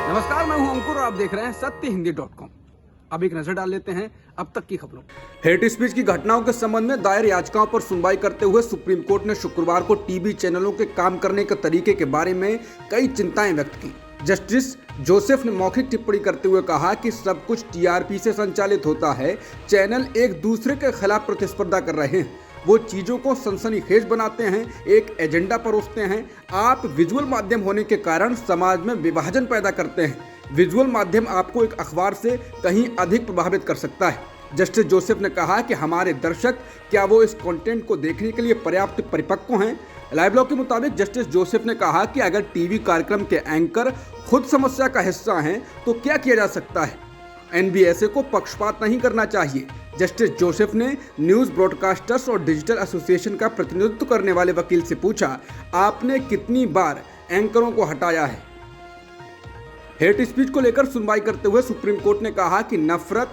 नमस्कार, मैं हूं अंकुर और आप देख रहे हैं सत्यहिंदी.com। अब एक नजर डाल लेते हैं अब तक की खबरों। हेट स्पीच की घटनाओं के संबंध में दायर याचिकाओं पर सुनवाई करते हुए सुप्रीम कोर्ट ने शुक्रवार को टीवी चैनलों के काम करने के तरीके के बारे में कई चिंताएं व्यक्त की। जस्टिस जोसेफ ने मौखिक टिप्पणी करते हुए कहा कि सब कुछ टीआरपी से संचालित होता है। चैनल एक दूसरे के खिलाफ प्रतिस्पर्धा कर रहे हैं, वो चीज़ों को सनसनीखेज बनाते हैं, एक एजेंडा परोसते हैं। आप विजुअल माध्यम होने के कारण समाज में विभाजन पैदा करते हैं। विजुअल माध्यम आपको एक अखबार से कहीं अधिक प्रभावित कर सकता है। जस्टिस जोसेफ ने कहा कि हमारे दर्शक क्या वो इस कंटेंट को देखने के लिए पर्याप्त परिपक्व हैं। लाइव लॉ के मुताबिक जस्टिस जोसेफ ने कहा कि अगर टीवी कार्यक्रम के एंकर खुद समस्या का हिस्सा हैं तो क्या किया जा सकता है। एनबीएसए को पक्षपात नहीं करना चाहिए। जस्टिस जोसेफ ने न्यूज़ ब्रॉडकास्टर्स और डिजिटल एसोसिएशन का प्रतिनिधित्व करने वाले वकील से पूछा, आपने कितनी बार एंकरों को हटाया है। हेट स्पीच को लेकर सुनवाई करते हुए सुप्रीम कोर्ट ने कहा कि नफरत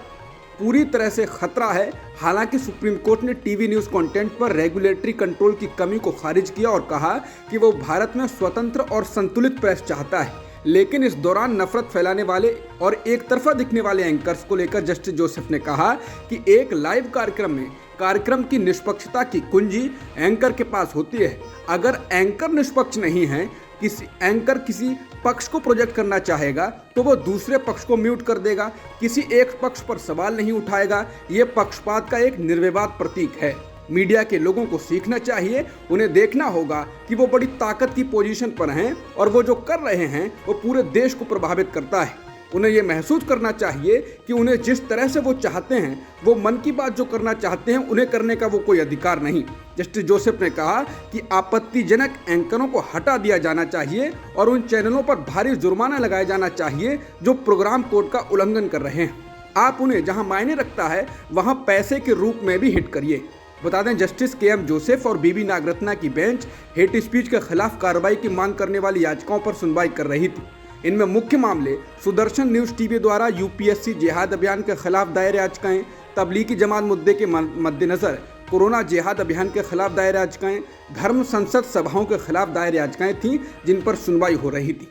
पूरी तरह से खतरा है। हालांकि सुप्रीम कोर्ट ने टीवी न्यूज़ कंटेंट पर रेगुलेटरी कंट्रोल की कमी को खारिज किया और कहा कि वो भारत में स्वतंत्र और संतुलित प्रेस चाहता है। लेकिन इस दौरान नफरत फैलाने वाले और एक तरफा दिखने वाले एंकर्स को लेकर जस्टिस जोसेफ ने कहा कि एक लाइव कार्यक्रम में कार्यक्रम की निष्पक्षता की कुंजी एंकर के पास होती है। अगर एंकर निष्पक्ष नहीं है, किसी पक्ष को प्रोजेक्ट करना चाहेगा तो वो दूसरे पक्ष को म्यूट कर देगा, किसी एक पक्ष पर सवाल नहीं उठाएगा। ये पक्षपात का एक निर्विवाद प्रतीक है। मीडिया के लोगों को सीखना चाहिए, उन्हें देखना होगा कि वो बड़ी ताकत की पोजीशन पर हैं और वो जो कर रहे हैं वो पूरे देश को प्रभावित करता है। उन्हें ये महसूस करना चाहिए कि उन्हें जिस तरह से वो चाहते हैं, वो मन की बात जो करना चाहते हैं, उन्हें करने का वो कोई अधिकार नहीं। जस्टिस जोसेफ ने कहा कि आपत्तिजनक एंकरों को हटा दिया जाना चाहिए और उन चैनलों पर भारी जुर्माना लगाया जाना चाहिए जो प्रोग्राम कोड का उल्लंघन कर रहे हैं। आप उन्हें जहां मायने रखता है वहां पैसे के रूप में भी हिट करिए। बता दें, जस्टिस के.एम. जोसेफ और बीबी नागरत्ना की बेंच हेट स्पीच के खिलाफ कार्रवाई की मांग करने वाली याचिकाओं पर सुनवाई कर रही थी। इनमें मुख्य मामले सुदर्शन न्यूज़ टीवी द्वारा यूपीएससी जिहाद अभियान के खिलाफ दायर याचिकाएं, तबलीगी जमात मुद्दे के मद्देनजर कोरोना जिहाद अभियान के खिलाफ दायर याचिकाएं, धर्म संसद सभाओं के खिलाफ दायर याचिकाएं थीं जिन पर सुनवाई हो रही थी।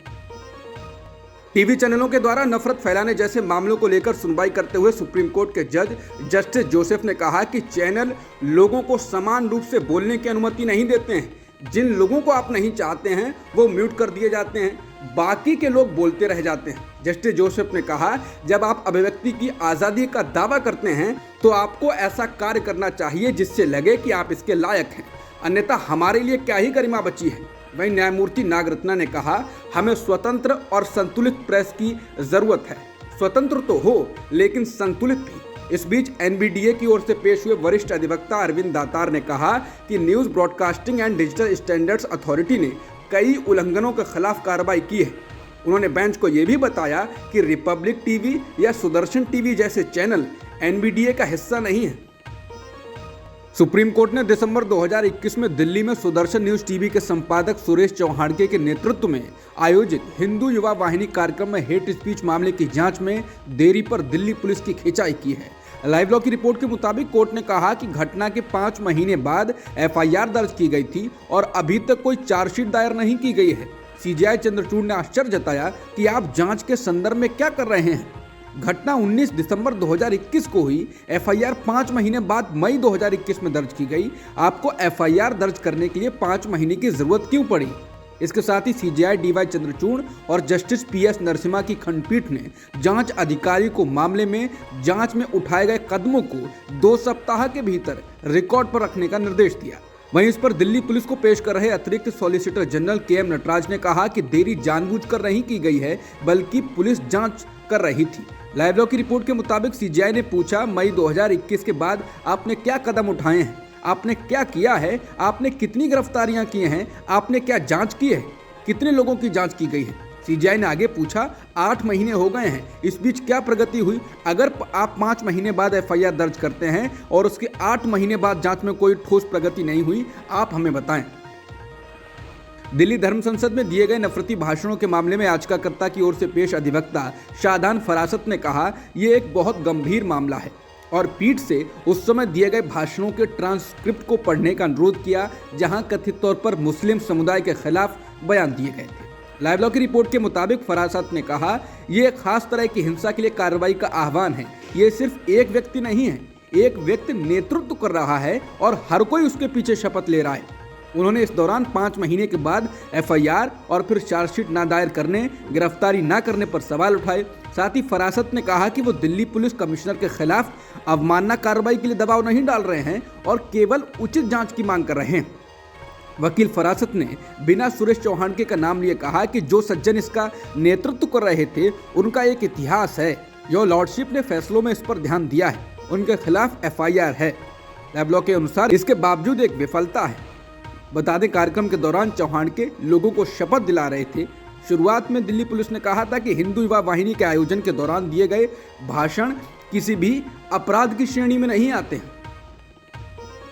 टीवी चैनलों के द्वारा नफरत फैलाने जैसे मामलों को लेकर सुनवाई करते हुए सुप्रीम कोर्ट के जज जस्टिस जोसेफ ने कहा कि चैनल लोगों को समान रूप से बोलने की अनुमति नहीं देते हैं। जिन लोगों को आप नहीं चाहते हैं वो म्यूट कर दिए जाते हैं, बाकी के लोग बोलते रह जाते हैं। जस्टिस जोसेफ ने कहा, जब आप अभिव्यक्ति की आज़ादी का दावा करते हैं तो आपको ऐसा कार्य करना चाहिए जिससे लगे कि आप इसके लायक हैं, अन्यथा हमारे लिए क्या ही गरिमा बची है। वहीं न्यायमूर्ति नागरत्ना ने कहा, हमें स्वतंत्र और संतुलित प्रेस की जरूरत है। स्वतंत्र तो हो लेकिन संतुलित भी। इस बीच एनबीडीए की ओर से पेश हुए वरिष्ठ अधिवक्ता अरविंद दातार ने कहा कि news broadcasting and digital standards authority ने कई उल्लंघनों के खिलाफ कार्रवाई की है। उन्होंने बेंच को यह भी बताया कि रिपब्लिक टीवी या सुदर्शन टीवी जैसे चैनल एनबीडीए का हिस्सा नहीं है। सुप्रीम कोर्ट ने दिसंबर 2021 में दिल्ली में सुदर्शन न्यूज़ टीवी के संपादक सुरेश चौहाड़के के नेतृत्व में आयोजित हिंदू युवा वाहिनी कार्यक्रम में हेट स्पीच मामले की जांच में देरी पर दिल्ली पुलिस की खिंचाई की है। लाइव लॉ की रिपोर्ट के मुताबिक कोर्ट ने कहा कि घटना के 5 महीने बाद एफआईआर दर्ज की गई थी और अभी तक कोई चार्जशीट दायर नहीं की गई है। सीजेआई चंद्रचूड़ ने आश्चर्य जताया कि आप जांच के संदर्भ में क्या कर रहे हैं। घटना 19 दिसंबर 2021 को हुई, एफआईआर 5 महीने बाद मई 2021 में दर्ज की गई। आपको एफआईआर दर्ज करने के लिए 5 महीने की जरूरत क्यों पड़ी? इसके साथ ही सीजेआई डीवाई चंद्रचूड़ और जस्टिस पीएस नरसिम्हा की खंडपीठ ने जांच अधिकारी को मामले में जांच में उठाए गए कदमों को 2 सप्ताह के भीतर रिकॉर्ड पर रखने का निर्देश दिया। वहीं इस पर दिल्ली पुलिस को पेश कर रहे अतिरिक्त सॉलिसिटर जनरल के.एम. नटराज ने कहा कि देरी जानबूझकर नहीं की गई है, बल्कि पुलिस जांच कर रही थी। लाइव लॉ की रिपोर्ट के मुताबिक सीजेआई ने पूछा, मई 2021 के बाद आपने क्या कदम उठाए हैं, आपने क्या किया है, आपने कितनी गिरफ्तारियां की हैं, आपने क्या जांच की है, कितने लोगों की जांच की गई है। सीजेआई ने आगे पूछा, 8 महीने हो गए हैं, इस बीच क्या प्रगति हुई? अगर आप 5 महीने बाद एफआईआर दर्ज करते हैं और उसके 8 महीने बाद जांच में कोई ठोस प्रगति नहीं हुई, आप हमें बताएं। दिल्ली धर्म संसद में दिए गए नफरती भाषणों के मामले में याचिकाकर्ता की ओर से पेश अधिवक्ता शादान फरासत ने कहा, ये एक बहुत गंभीर मामला है और पीठ से उस समय दिए गए भाषणों के ट्रांसक्रिप्ट को पढ़ने का अनुरोध किया जहां कथित तौर पर मुस्लिम समुदाय के खिलाफ बयान दिए गए थे। लाइव लॉ की रिपोर्ट के मुताबिक फरासत ने कहा, ये एक खास तरह की हिंसा के लिए कार्रवाई का आह्वान है। ये सिर्फ एक व्यक्ति नहीं है, एक व्यक्ति नेतृत्व कर रहा है और हर कोई उसके पीछे शपथ ले रहा है। उन्होंने इस दौरान 5 महीने के बाद एफआईआर और फिर चार्जशीट न दायर करने, गिरफ्तारी न करने पर सवाल उठाए। साथ ही फरासत ने कहा कि वो दिल्ली पुलिस कमिश्नर के खिलाफ अवमानना कार्रवाई के लिए दबाव नहीं डाल रहे हैं और केवल उचित जांच की मांग कर रहे हैं। वकील फरासत ने बिना सुरेश चौहान का नाम लिए कहा कि जो सज्जन इसका नेतृत्व कर रहे थे उनका एक इतिहास है। योर लॉर्डशिप ने फैसलों में इस पर ध्यान दिया है, उनके खिलाफ एफआईआर है। लाइव लॉ के अनुसार इसके बावजूद एक विफलता है। बता दें, कार्यक्रम के दौरान चौहान के लोगों को शपथ दिला रहे थे। शुरुआत में दिल्ली पुलिस ने कहा था कि हिंदू युवा वाहिनी के आयोजन के दौरान दिए गए भाषण किसी भी अपराध की श्रेणी में नहीं आते हैं।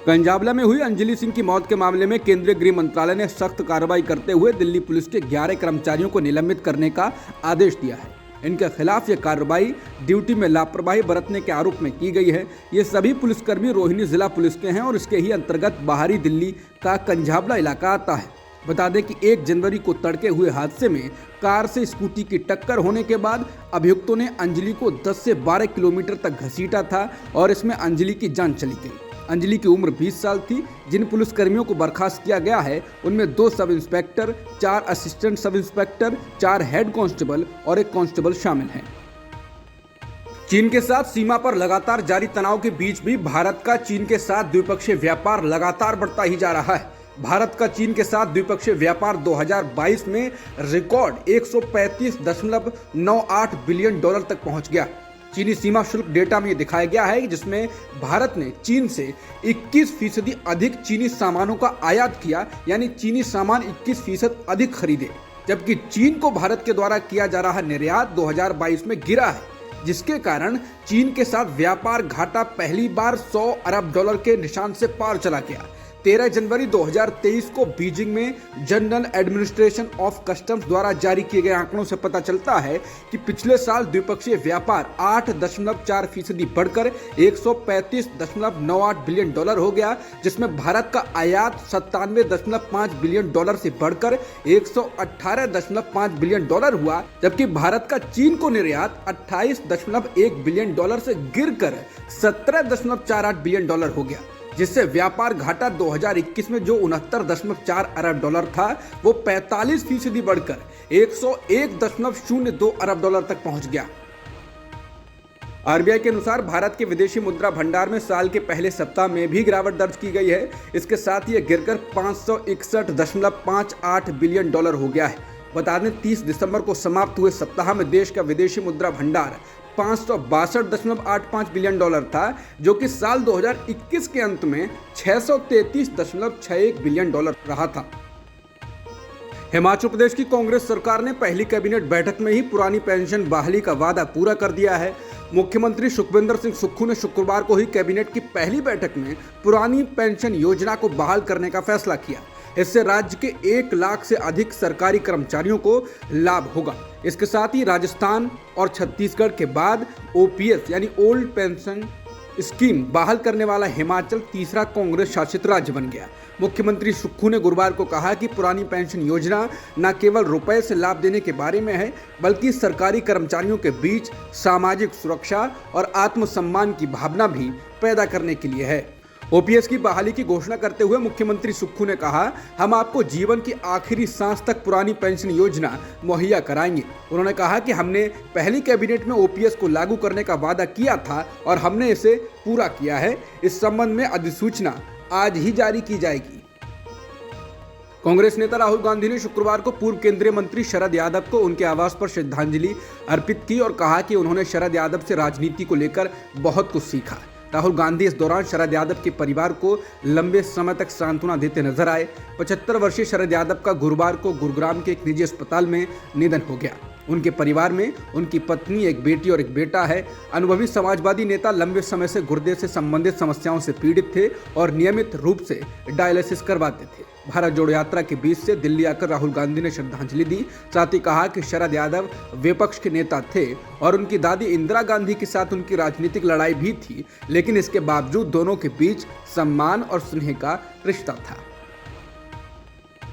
पंजाबला में हुई अंजलि सिंह की मौत के मामले में केंद्रीय गृह मंत्रालय ने सख्त कार्रवाई करते हुए दिल्ली पुलिस के 11 कर्मचारियों को निलंबित करने का आदेश दिया है। इनके खिलाफ यह कार्रवाई ड्यूटी में लापरवाही बरतने के आरोप में की गई है। ये सभी पुलिसकर्मी रोहिणी जिला पुलिस के हैं और इसके ही अंतर्गत बाहरी दिल्ली का कंझाबला इलाका आता है। बता दें कि 1 जनवरी को तड़के हुए हादसे में कार से स्कूटी की टक्कर होने के बाद अभियुक्तों ने अंजलि को 10 से 12 किलोमीटर तक घसीटा था और इसमें अंजलि की जान चली गई। अंजलि की उम्र 20 साल थी। जिन पुलिसकर्मियों को बर्खास्त किया गया है उनमें 2 sub inspector, 4 assistant sub inspector, 4 head constable और 1 कांस्टेबल शामिल हैं। चीन के साथ सीमा पर लगातार जारी तनाव के बीच भी भारत का चीन के साथ द्विपक्षीय व्यापार लगातार बढ़ता ही जा रहा है। भारत का चीन के साथ द्विपक्षीय व्यापार 2022 में रिकॉर्ड $135.98 बिलियन तक पहुंच गया। चीनी सीमा शुल्क डेटा में दिखाया गया है जिसमें भारत ने चीन से 21% अधिक चीनी सामानों का आयात किया, यानी चीनी सामान 21% अधिक खरीदे, जबकि चीन को भारत के द्वारा किया जा रहा निर्यात 2022 में गिरा है, जिसके कारण चीन के साथ व्यापार घाटा पहली बार $100 अरब के निशान से पार चला गया। 13 जनवरी 2023 को बीजिंग में जनरल एडमिनिस्ट्रेशन ऑफ कस्टम्स द्वारा जारी किए गए आंकड़ों से पता चलता है कि पिछले साल द्विपक्षीय व्यापार 8.4% बढ़कर $135.98 बिलियन हो गया, जिसमें भारत का आयात $97.5 बिलियन से बढ़कर $118.5 बिलियन हुआ, जबकि भारत का चीन को निर्यात $28.1 बिलियन से गिरकर $17.48 बिलियन हो गया, जिससे व्यापार घाटा 2021 में जो $69.4 अरब था वो 45% बढ़कर $101.02 अरब तक पहुंच गया। आरबीआई के अनुसार भारत के विदेशी मुद्रा भंडार में साल के पहले सप्ताह में भी गिरावट दर्ज की गई है। इसके साथ ही यह गिरकर $561.58 बिलियन हो गया है। बता दें, 30 दिसंबर को समाप्त हुए सप्ताह में देश का विदेशी मुद्रा भंडार $562.85 बिलियन था, जो कि साल 2021 के अंत में $633.61 बिलियन रहा था। हिमाचल प्रदेश की कांग्रेस सरकार ने पहली कैबिनेट बैठक में ही पुरानी पेंशन बहाली का वादा पूरा कर दिया है। मुख्यमंत्री सुखविंदर सिंह सुक्खू ने शुक्रवार को ही कैबिनेट की पहली बैठक में पुरानी पेंशन योजना को बहाल करने का फैसला किया। इससे राज्य के 1 लाख से अधिक सरकारी कर्मचारियों को लाभ होगा। इसके साथ ही राजस्थान और छत्तीसगढ़ के बाद ओपीएस यानी ओल्ड पेंशन स्कीम बहाल करने वाला हिमाचल तीसरा कांग्रेस शासित राज्य बन गया। मुख्यमंत्री सुक्खू ने गुरुवार को कहा कि पुरानी पेंशन योजना न केवल रुपए से लाभ देने के बारे में है, बल्कि सरकारी कर्मचारियों के बीच सामाजिक सुरक्षा और आत्मसम्मान की भावना भी पैदा करने के लिए है। ओपीएस की बहाली की घोषणा करते हुए मुख्यमंत्री सुक्खू ने कहा, हम आपको जीवन की आखिरी सांस तक पुरानी पेंशन योजना मुहैया कराएंगे। उन्होंने कहा कि हमने पहली कैबिनेट में ओपीएस को लागू करने का वादा किया था और हमने इसे पूरा किया है। इस संबंध में अधिसूचना आज ही जारी की जाएगी। कांग्रेस नेता राहुल गांधी ने शुक्रवार को पूर्व केंद्रीय मंत्री शरद यादव को उनके आवास पर श्रद्धांजलि अर्पित की और कहा कि उन्होंने शरद यादव से राजनीति को लेकर बहुत कुछ सीखा। राहुल गांधी इस दौरान शरद यादव के परिवार को लंबे समय तक सांत्वना देते नजर आए। 75 वर्षीय शरद यादव का गुरुवार को गुरुग्राम के एक निजी अस्पताल में निधन हो गया। उनके परिवार में उनकी पत्नी, एक बेटी और एक बेटा है। अनुभवी समाजवादी नेता लंबे समय से गुर्दे से संबंधित समस्याओं से पीड़ित थे और नियमित रूप से डायलिसिस करवाते थे। भारत जोड़ो यात्रा के बीच से दिल्ली आकर राहुल गांधी ने श्रद्धांजलि दी। साथ ही कहा कि शरद यादव विपक्ष के नेता थे और उनकी दादी इंदिरा गांधी के साथ उनकी राजनीतिक लड़ाई भी थी, लेकिन इसके बावजूद दोनों के बीच सम्मान और स्नेह का रिश्ता था।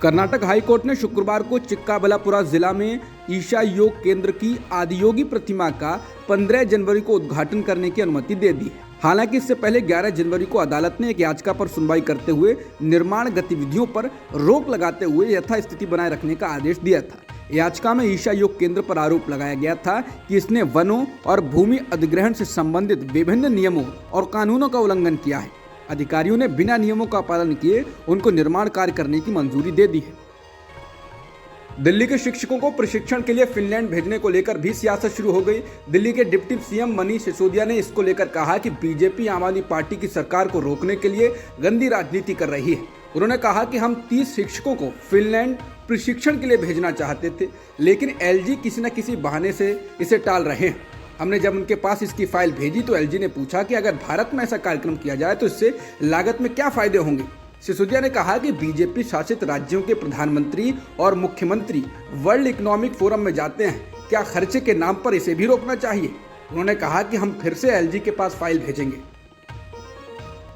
कर्नाटक हाईकोर्ट ने शुक्रवार को चिक्काबल्लापुरा जिला में ईशा योग केंद्र की आदियोगी प्रतिमा का 15 जनवरी को उद्घाटन करने की अनुमति दे दी है। हालांकि इससे पहले 11 जनवरी को अदालत ने एक याचिका पर सुनवाई करते हुए निर्माण गतिविधियों पर रोक लगाते हुए यथास्थिति बनाए रखने का आदेश दिया था। याचिका में ईशा योग केंद्र पर आरोप लगाया गया था कि इसने वनों और भूमि अधिग्रहण से संबंधित विभिन्न नियमों और कानूनों का उल्लंघन किया है। अधिकारियों ने बिना नियमों का पालन किए उनको निर्माण कार्य करने की मंजूरी दे दी है। दिल्ली के शिक्षकों को प्रशिक्षण के लिए फिनलैंड भेजने को लेकर भी सियासत शुरू हो गई। दिल्ली के डिप्टी सीएम मनीष सिसोदिया ने इसको लेकर कहा कि बीजेपी आम आदमी पार्टी की सरकार को रोकने के लिए गंदी राजनीति कर रही है। उन्होंने कहा कि हम 30 शिक्षकों को फिनलैंड प्रशिक्षण के लिए भेजना चाहते थे, लेकिन एलजी किसी न किसी बहाने से इसे टाल रहे हैं। हमने जब उनके पास इसकी फाइल भेजी तो एलजी ने पूछा कि अगर भारत में ऐसा कार्यक्रम किया जाए तो इससे लागत में क्या फायदे होंगे। सिसोदिया ने कहा कि बीजेपी शासित राज्यों के प्रधानमंत्री और मुख्यमंत्री वर्ल्ड इकोनॉमिक फोरम में जाते हैं, क्या खर्चे के नाम पर इसे भी रोकना चाहिए। उन्होंने कहा कि हम फिर से एलजी के पास फाइल भेजेंगे।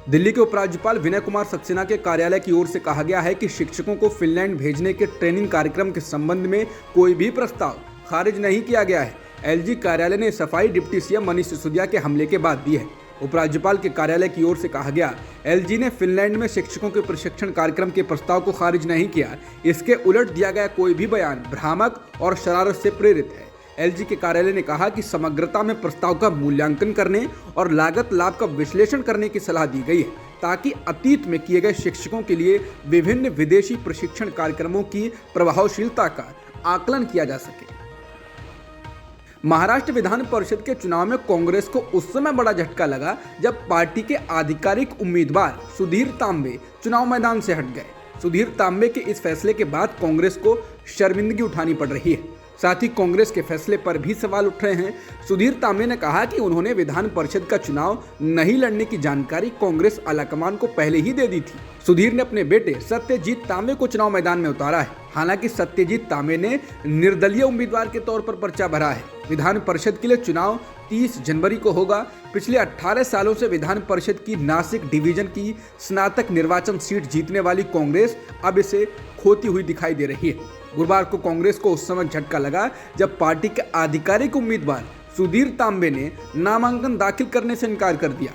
दिल्ली के उपराज्यपाल विनय कुमार सक्सेना के कार्यालय की ओर से कहा गया है कि शिक्षकों को फिनलैंड भेजने के ट्रेनिंग कार्यक्रम के संबंध में कोई भी प्रस्ताव खारिज नहीं किया गया है। एलजी कार्यालय ने सफाई डिप्टी सीएम मनीष सिसोदिया के हमले के बाद दी है। उपराज्यपाल के कार्यालय की ओर से कहा गया, एलजी ने फिनलैंड में शिक्षकों के प्रशिक्षण कार्यक्रम के प्रस्ताव को खारिज नहीं किया। इसके उलट दिया गया कोई भी बयान भ्रामक और शरारत से प्रेरित है। एलजी के कार्यालय ने कहा कि समग्रता में प्रस्ताव का मूल्यांकन करने और लागत लाभ का विश्लेषण करने की सलाह दी गई है, ताकि अतीत में किए गए शिक्षकों के लिए विभिन्न विदेशी प्रशिक्षण कार्यक्रमों की प्रभावशीलता का आकलन किया जा सके। महाराष्ट्र विधान परिषद के चुनाव में कांग्रेस को उस समय बड़ा झटका लगा जब पार्टी के आधिकारिक उम्मीदवार सुधीर तांबे चुनाव मैदान से हट गए। सुधीर तांबे के इस फैसले के बाद कांग्रेस को शर्मिंदगी उठानी पड़ रही है। साथ ही कांग्रेस के फैसले पर भी सवाल उठ रहे हैं। सुधीर तांबे ने कहा कि उन्होंने विधान परिषद का चुनाव नहीं लड़ने की जानकारी कांग्रेस आलाकमान को पहले ही दे दी थी। सुधीर ने अपने बेटे सत्यजीत तांबे को चुनाव मैदान में उतारा है। हालांकि सत्यजीत तांबे ने निर्दलीय उम्मीदवार के तौर पर पर्चा भरा है। विधान परिषद के लिए चुनाव 30 जनवरी को होगा। पिछले 18 सालों से विधान परिषद की नासिक डिवीजन की स्नातक निर्वाचन सीट जीतने वाली कांग्रेस अब इसे खोती हुई दिखाई दे रही है। गुरुवार को कांग्रेस को उस समय झटका लगा जब पार्टी के आधिकारिक उम्मीदवार सुधीर तांबे ने नामांकन दाखिल करने से इनकार कर दिया।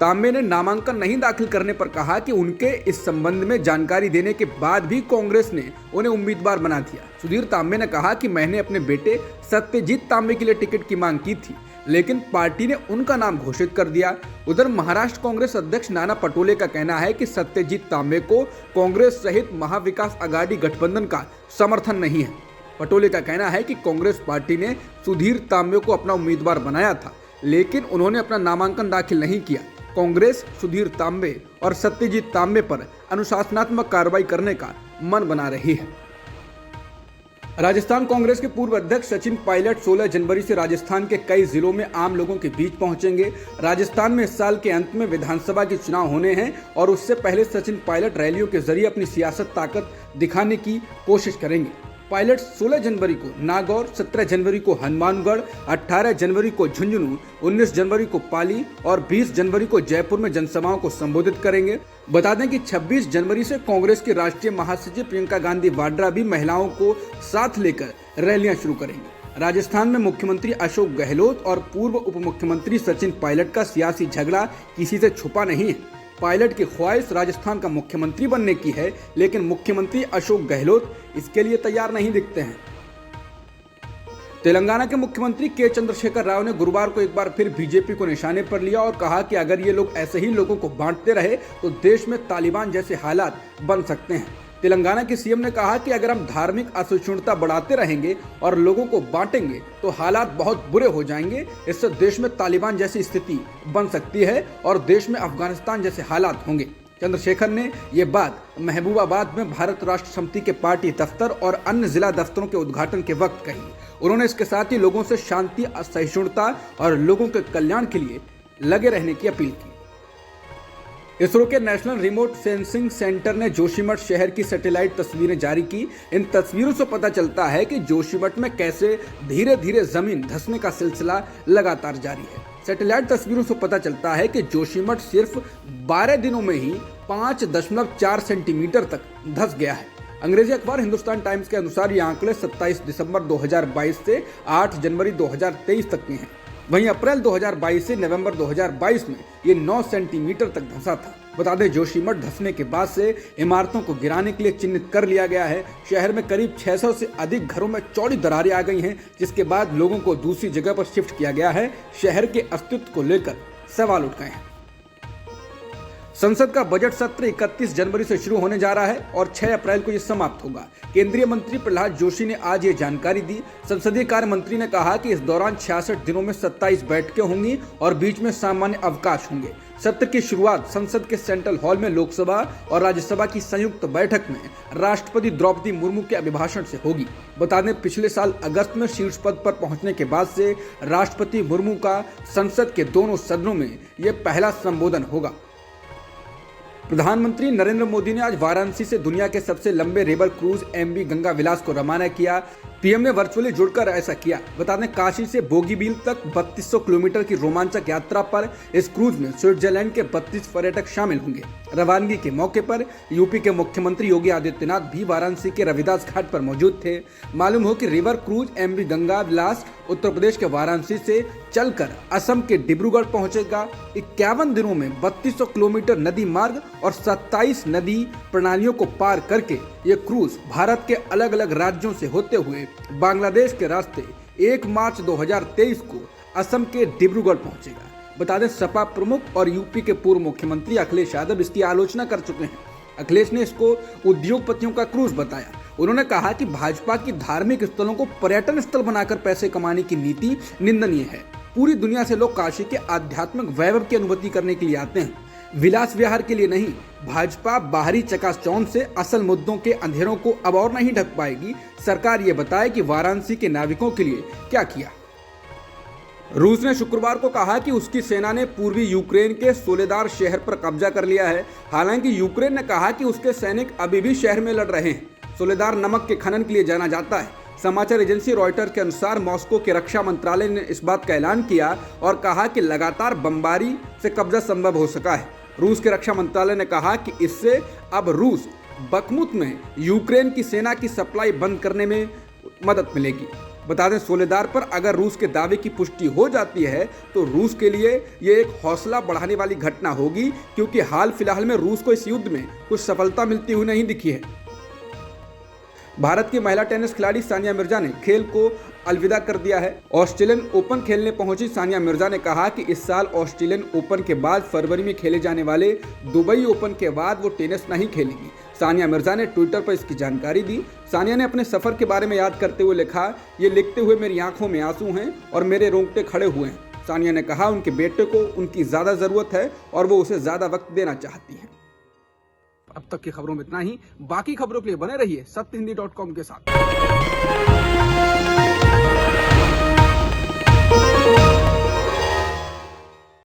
तांबे ने नामांकन नहीं दाखिल करने पर कहा कि उनके इस संबंध में जानकारी देने के बाद भी कांग्रेस ने उन्हें उम्मीदवार बना दिया। सुधीर तांबे ने कहा कि मैंने अपने बेटे सत्यजीत तांबे के लिए टिकट की मांग की थी, लेकिन पार्टी ने उनका नाम घोषित कर दिया। उधर महाराष्ट्र कांग्रेस अध्यक्ष नाना पटोले का कहना है कि सत्यजीत तांबे को कांग्रेस सहित महाविकास आघाड़ी गठबंधन का समर्थन नहीं है। पटोले का कहना है कि कांग्रेस पार्टी ने सुधीर तांबे को अपना उम्मीदवार बनाया था, लेकिन उन्होंने अपना नामांकन दाखिल नहीं किया। कांग्रेस सुधीर तांबे और सत्यजीत तांबे पर अनुशासनात्मक कार्रवाई करने का मन बना रही है। राजस्थान कांग्रेस के पूर्व अध्यक्ष सचिन पायलट 16 जनवरी से राजस्थान के कई जिलों में आम लोगों के बीच पहुंचेंगे। राजस्थान में इस साल के अंत में विधानसभा के चुनाव होने हैं और उससे पहले सचिन पायलट रैलियों के जरिए अपनी सियासत ताकत दिखाने की कोशिश करेंगे। पायलट 16 जनवरी को नागौर, 17 जनवरी को हनुमानगढ़, 18 जनवरी को झुंझुनू, 19 जनवरी को पाली और 20 जनवरी को जयपुर में जनसभाओं को संबोधित करेंगे। बता दें कि 26 जनवरी से कांग्रेस की राष्ट्रीय महासचिव प्रियंका गांधी वाड्रा भी महिलाओं को साथ लेकर रैलियां शुरू करेंगे। राजस्थान में मुख्यमंत्री अशोक गहलोत और पूर्व उप मुख्यमंत्री सचिन पायलट का सियासी झगड़ा किसी से छुपा नहीं है। पायलट की ख्वाहिश राजस्थान का मुख्यमंत्री बनने की है, लेकिन मुख्यमंत्री अशोक गहलोत इसके लिए तैयार नहीं दिखते हैं। तेलंगाना के मुख्यमंत्री के चंद्रशेखर राव ने गुरुवार को एक बार फिर बीजेपी को निशाने पर लिया और कहा कि अगर ये लोग ऐसे ही लोगों को बांटते रहे तो देश में तालिबान जैसे हालात बन सकते हैं। तेलंगाना के सीएम ने कहा कि अगर हम धार्मिक असहिष्णुता बढ़ाते रहेंगे और लोगों को बांटेंगे तो हालात बहुत बुरे हो जाएंगे। इससे देश में तालिबान जैसी स्थिति बन सकती है और देश में अफगानिस्तान जैसे हालात होंगे। चंद्रशेखर ने ये बात महबूबाबाद में भारत राष्ट्र समिति के पार्टी दफ्तर और अन्य जिला दफ्तरों के उद्घाटन के वक्त कही। उन्होंने इसके साथ ही लोगों से शांति, असहिष्णुता और लोगों के कल्याण के लिए लगे रहने की अपील की। इसरो के नेशनल रिमोट सेंसिंग सेंटर ने जोशीमठ शहर की सैटेलाइट तस्वीरें जारी की। इन तस्वीरों से पता चलता है कि जोशीमठ में कैसे धीरे धीरे जमीन धंसने का सिलसिला लगातार जारी है। सैटेलाइट तस्वीरों से पता चलता है कि जोशीमठ सिर्फ 12 दिनों में ही 5.4 सेंटीमीटर तक धंस गया है। अंग्रेजी अखबार हिंदुस्तान टाइम्स के अनुसार ये आंकड़े 27 दिसंबर 2022 से 8 जनवरी 2023 तक के हैं। वहीं अप्रैल 2022 से नवंबर 2022 में ये 9 सेंटीमीटर तक धंसा था। बता दें, जोशीमठ धंसने के बाद से इमारतों को गिराने के लिए चिन्हित कर लिया गया है। शहर में करीब 600 से अधिक घरों में चौड़ी दरारें आ गई हैं, जिसके बाद लोगों को दूसरी जगह पर शिफ्ट किया गया है। शहर के अस्तित्व को लेकर सवाल उठ गए हैं। संसद का बजट सत्र 31 जनवरी से शुरू होने जा रहा है और 6 अप्रैल को यह समाप्त होगा। केंद्रीय मंत्री प्रहलाद जोशी ने आज ये जानकारी दी। संसदीय कार्य मंत्री ने कहा कि इस दौरान 66 दिनों में 27 बैठकें होंगी और बीच में सामान्य अवकाश होंगे। सत्र की शुरुआत संसद के सेंट्रल हॉल में लोकसभा और राज्यसभा की संयुक्त बैठक में राष्ट्रपति द्रौपदी मुर्मू के अभिभाषण से होगी। बता दें, पिछले साल अगस्त में शीर्ष पद पर पहुंचने के बाद से राष्ट्रपति मुर्मू का संसद के दोनों सदनों में यह पहला संबोधन होगा। प्रधानमंत्री नरेंद्र मोदी ने आज वाराणसी से दुनिया के सबसे लंबे रिवर क्रूज MV गंगा विलास को रवाना किया। पीएम ने वर्चुअली जुड़कर ऐसा किया। बता दें, काशी से बोगीबील तक 3200 किलोमीटर की रोमांचक यात्रा पर इस क्रूज में स्विट्जरलैंड के 32 पर्यटक शामिल होंगे। रवानगी के मौके पर यूपी के मुख्यमंत्री योगी आदित्यनाथ भी वाराणसी के रविदास घाट पर मौजूद थे। मालूम हो कि रिवर क्रूज MV गंगा विलास उत्तर प्रदेश के वाराणसी से चलकर असम के डिब्रूगढ़ पहुंचेगा। 51 दिनों में 3200 किलोमीटर नदी मार्ग और 27 नदी प्रणालियों को पार करके ये क्रूज भारत के अलग अलग राज्यों से होते हुए बांग्लादेश के रास्ते 1 मार्च 2023 को असम के डिब्रूगढ़ पहुंचेगा। बता दें, सपा प्रमुख और यूपी के पूर्व मुख्यमंत्री अखिलेश यादव इसकी आलोचना कर चुके हैं। अखिलेश ने इसको उद्योगपतियों का क्रूज बताया। उन्होंने कहा कि भाजपा की धार्मिक स्थलों को पर्यटन स्थल बनाकर पैसे कमाने की नीति निंदनीय है। पूरी दुनिया से लोग काशी के आध्यात्मिक वैभव की अनुभूति करने के लिए आते हैं, विलास विहार के लिए नहीं। भाजपा बाहरी चकाचौंध से असल मुद्दों के अंधेरों को अब और नहीं ढक पाएगी। सरकार ये बताए कि वाराणसी के नाविकों के लिए क्या किया। रूस ने शुक्रवार को कहा कि उसकी सेना ने पूर्वी यूक्रेन के सोलेदार शहर पर कब्जा कर लिया है। हालांकि यूक्रेन ने कहा कि उसके सैनिक अभी भी शहर में लड़ रहे हैं। सोलेदार नमक के खनन के लिए जाना जाता है। समाचार एजेंसी रॉयटर्स के अनुसार मॉस्को के रक्षा मंत्रालय ने इस बात का ऐलान किया और कहा कि लगातार बमबारी से कब्जा संभव हो सका है। रूस के रक्षा मंत्रालय ने कहा कि इससे अब रूस बखमुत में यूक्रेन की सेना की सप्लाई बंद करने में मदद मिलेगी। बता दें, सोलेदार पर अगर रूस के दावे की पुष्टि हो जाती है तो रूस के लिए ये एक हौसला बढ़ाने वाली घटना होगी, क्योंकि हाल फिलहाल में रूस को इस युद्ध में कुछ सफलता मिलती हुई नहीं दिखी है। भारत की महिला टेनिस खिलाड़ी सानिया मिर्जा ने खेल को अलविदा कर दिया है। ऑस्ट्रेलियन ओपन खेलने पहुंची सानिया मिर्जा ने कहा कि इस साल ऑस्ट्रेलियन ओपन के बाद फरवरी में खेले जाने वाले दुबई ओपन के बाद वो टेनिस नहीं खेलेंगी। सानिया मिर्जा ने ट्विटर पर इसकी जानकारी दी। सानिया ने अपने सफर के बारे में याद करते हुए लिखा, ये लिखते हुए मेरी आंखों में आंसू हैं और मेरे रोंगटे खड़े हुए हैं। सानिया ने कहा उनके बेटे को उनकी ज्यादा जरूरत है और वो उसे ज्यादा वक्त देना चाहती हैं। अब तक की खबरों में इतना ही। बाकी खबरों के लिए बने रहिए सत्यहिंदी.com के साथ।